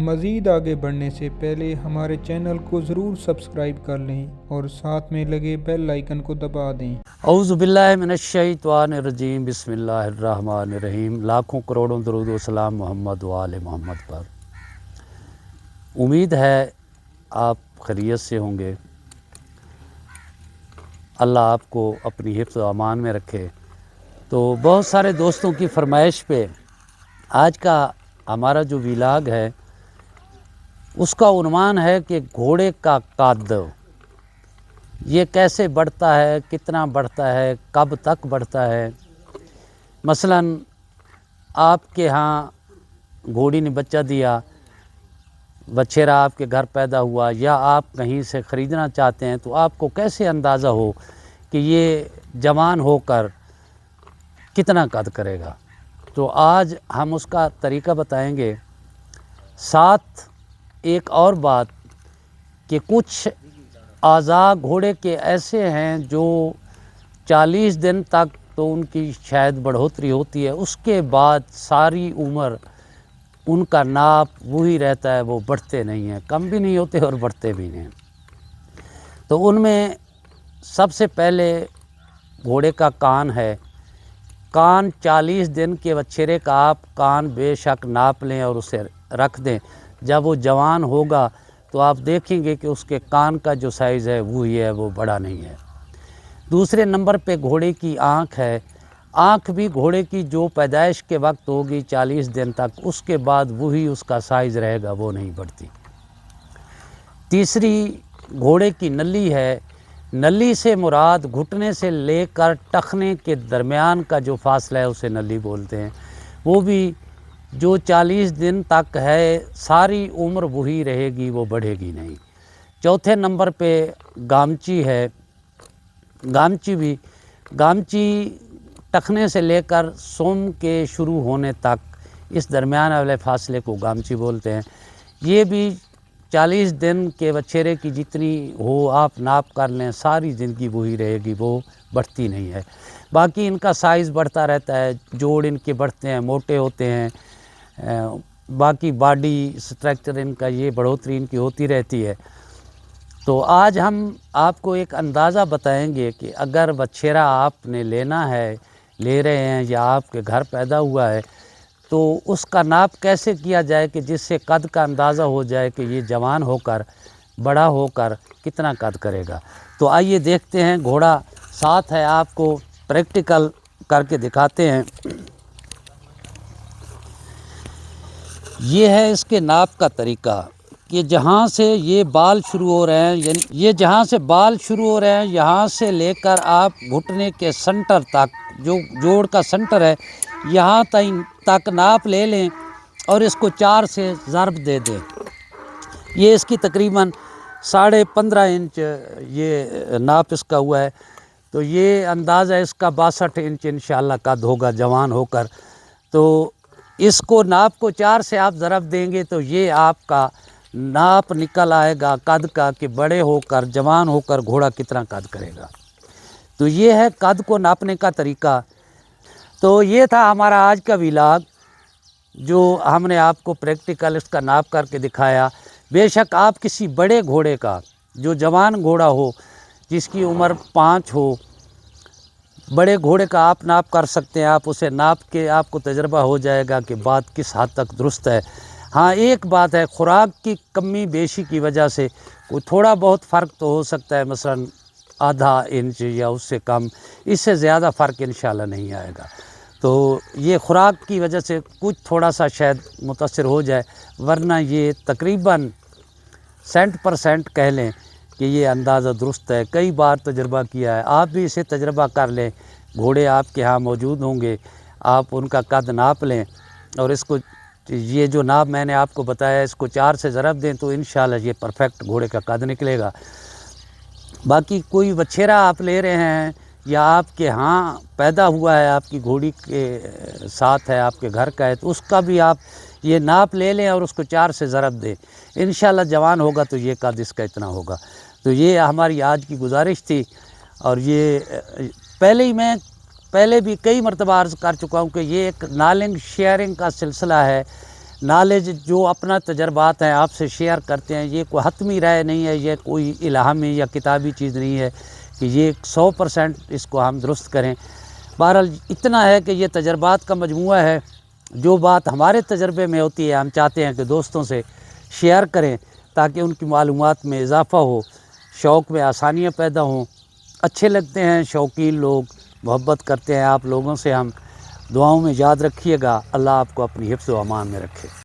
مزید آگے بڑھنے سے پہلے ہمارے چینل کو ضرور سبسکرائب کر لیں اور ساتھ میں لگے بیل آئیکن کو دبا دیں۔ اعوذ باللہ من الشیطان الرجیم، بسم اللہ الرحمن الرحیم۔ لاکھوں کروڑوں درود و سلام محمد و آل محمد پر۔ امید ہے آپ خیریت سے ہوں گے۔ اللہ آپ کو اپنی حفظ و امان میں رکھے۔ تو بہت سارے دوستوں کی فرمائش پہ آج کا ہمارا جو ویلاگ ہے اس کا عنوان ہے کہ گھوڑے کا قد یہ کیسے بڑھتا ہے، کتنا بڑھتا ہے، کب تک بڑھتا ہے۔ مثلاً آپ کے ہاں گھوڑی نے بچہ دیا، بچھیرا آپ کے گھر پیدا ہوا، یا آپ کہیں سے خریدنا چاہتے ہیں، تو آپ کو کیسے اندازہ ہو کہ یہ جوان ہو کر کتنا قد کرے گا۔ تو آج ہم اس کا طریقہ بتائیں گے۔ ساتھ ایک اور بات کہ کچھ اعضاء گھوڑے کے ایسے ہیں جو 40 دن تک تو ان کی شاید بڑھوتری ہوتی ہے، اس کے بعد ساری عمر ان کا ناپ وہی رہتا ہے، وہ بڑھتے نہیں ہیں، کم بھی نہیں ہوتے اور بڑھتے بھی نہیں۔ تو ان میں سب سے پہلے گھوڑے کا کان ہے۔ کان 40 دن کے بچھیرے کا آپ کان بے شک ناپ لیں اور اسے رکھ دیں۔ جب وہ جوان ہوگا تو آپ دیکھیں گے کہ اس کے کان کا جو سائز ہے وہی ہے، وہ بڑا نہیں ہے۔ دوسرے نمبر پہ گھوڑے کی آنکھ ہے۔ آنکھ بھی گھوڑے کی جو پیدائش کے وقت ہوگی 40 دن تک، اس کے بعد وہی اس کا سائز رہے گا، وہ نہیں بڑھتی۔ تیسری گھوڑے کی نلی ہے۔ نلی سے مراد گھٹنے سے لے کر ٹخنے کے درمیان کا جو فاصلہ ہے اسے نلی بولتے ہیں۔ وہ بھی جو 40 دن تک ہے ساری عمر وہی رہے گی، وہ بڑھے گی نہیں۔ چوتھے نمبر پہ گامچی ہے۔ گامچی ٹخنے سے لے کر سوم کے شروع ہونے تک اس درمیان والے فاصلے کو گامچی بولتے ہیں۔ یہ بھی 40 دن کے بچھیرے کی جتنی ہو آپ ناپ کر لیں، ساری زندگی وہی رہے گی، وہ بڑھتی نہیں ہے۔ باقی ان کا سائز بڑھتا رہتا ہے، جوڑ ان کے بڑھتے ہیں، موٹے ہوتے ہیں، باقی باڈی سٹرکچر ان کا یہ بڑھوتری ان کی ہوتی رہتی ہے۔ تو آج ہم آپ کو ایک اندازہ بتائیں گے کہ اگر بچھیرا آپ نے لینا ہے، لے رہے ہیں، یا آپ کے گھر پیدا ہوا ہے، تو اس کا ناپ کیسے کیا جائے کہ جس سے قد کا اندازہ ہو جائے کہ یہ جوان ہو کر، بڑا ہو کر کتنا قد کرے گا۔ تو آئیے دیکھتے ہیں، گھوڑا ساتھ ہے، آپ کو پریکٹیکل کر کے دکھاتے ہیں۔ یہ ہے اس کے ناپ کا طریقہ کہ جہاں سے یہ بال شروع ہو رہے ہیں، یعنی یہ جہاں سے بال شروع ہو رہے ہیں، یہاں سے لے کر آپ گھٹنے کے سنٹر تک، جو جوڑ کا سنٹر ہے، یہاں تک ناپ لے لیں اور اس کو 4 سے ضرب دے دیں۔ یہ اس کی تقریباً 15.5 انچ یہ ناپ اس کا ہوا ہے۔ تو یہ اندازہ اس کا 62 انچ انشاءاللہ قد ہوگا جوان ہو کر۔ تو اس کو ناپ کو 4 سے آپ ضرب دیں گے تو یہ آپ کا ناپ نکل آئے گا قد کا کہ بڑے ہو کر، جوان ہو کر گھوڑا کتنا قد کرے گا۔ تو یہ ہے قد کو ناپنے کا طریقہ۔ تو یہ تھا ہمارا آج کا ویلاگ، جو ہم نے آپ کو پریکٹیکل اس کا ناپ کر کے دکھایا۔ بے شک آپ کسی بڑے گھوڑے کا، جو جوان گھوڑا ہو، جس کی عمر 5 ہو، بڑے گھوڑے کا آپ ناپ کر سکتے ہیں۔ آپ اسے ناپ کے آپ کو تجربہ ہو جائے گا کہ بات کس حد تک درست ہے۔ ہاں ایک بات ہے، خوراک کی کمی بیشی کی وجہ سے کوئی تھوڑا بہت فرق تو ہو سکتا ہے، مثلاً آدھا انچ یا اس سے کم، اس سے زیادہ فرق انشاءاللہ نہیں آئے گا۔ تو یہ خوراک کی وجہ سے کچھ تھوڑا سا شاید متاثر ہو جائے، ورنہ یہ تقریباً 100% کہہ لیں کہ یہ اندازہ درست ہے۔ کئی بار تجربہ کیا ہے، آپ بھی اسے تجربہ کر لیں۔ گھوڑے آپ کے ہاں موجود ہوں گے، آپ ان کا قد ناپ لیں اور اس کو، یہ جو ناپ میں نے آپ کو بتایا، اس کو 4 سے ضرب دیں تو انشاءاللہ یہ پرفیکٹ گھوڑے کا قد نکلے گا۔ باقی کوئی بچھیرا آپ لے رہے ہیں یا آپ کے ہاں پیدا ہوا ہے، آپ کی گھوڑی کے ساتھ ہے، آپ کے گھر کا ہے، تو اس کا بھی آپ یہ ناپ لے لیں اور اس کو 4 سے ضرب دیں۔ انشاءاللہ جوان ہوگا تو یہ قد اس کا اتنا ہوگا۔ تو یہ ہماری آج کی گزارش تھی، اور یہ پہلے بھی کئی مرتبہ عرض کر چکا ہوں کہ یہ ایک نالنگ شیئرنگ کا سلسلہ ہے۔ نالج جو اپنا تجربات ہیں آپ سے شیئر کرتے ہیں، یہ کوئی حتمی رائے نہیں ہے، یہ کوئی الہامی یا کتابی چیز نہیں ہے کہ یہ 100% اس کو ہم درست کریں۔ بہرحال اتنا ہے کہ یہ تجربات کا مجموعہ ہے، جو بات ہمارے تجربے میں ہوتی ہے ہم چاہتے ہیں کہ دوستوں سے شیئر کریں تاکہ ان کی معلومات میں اضافہ ہو، شوق میں آسانیاں پیدا ہوں۔ اچھے لگتے ہیں، شوقین لوگ محبت کرتے ہیں آپ لوگوں سے، ہم دعاؤں میں یاد رکھیے گا۔ اللہ آپ کو اپنی حفظ و امان میں رکھے۔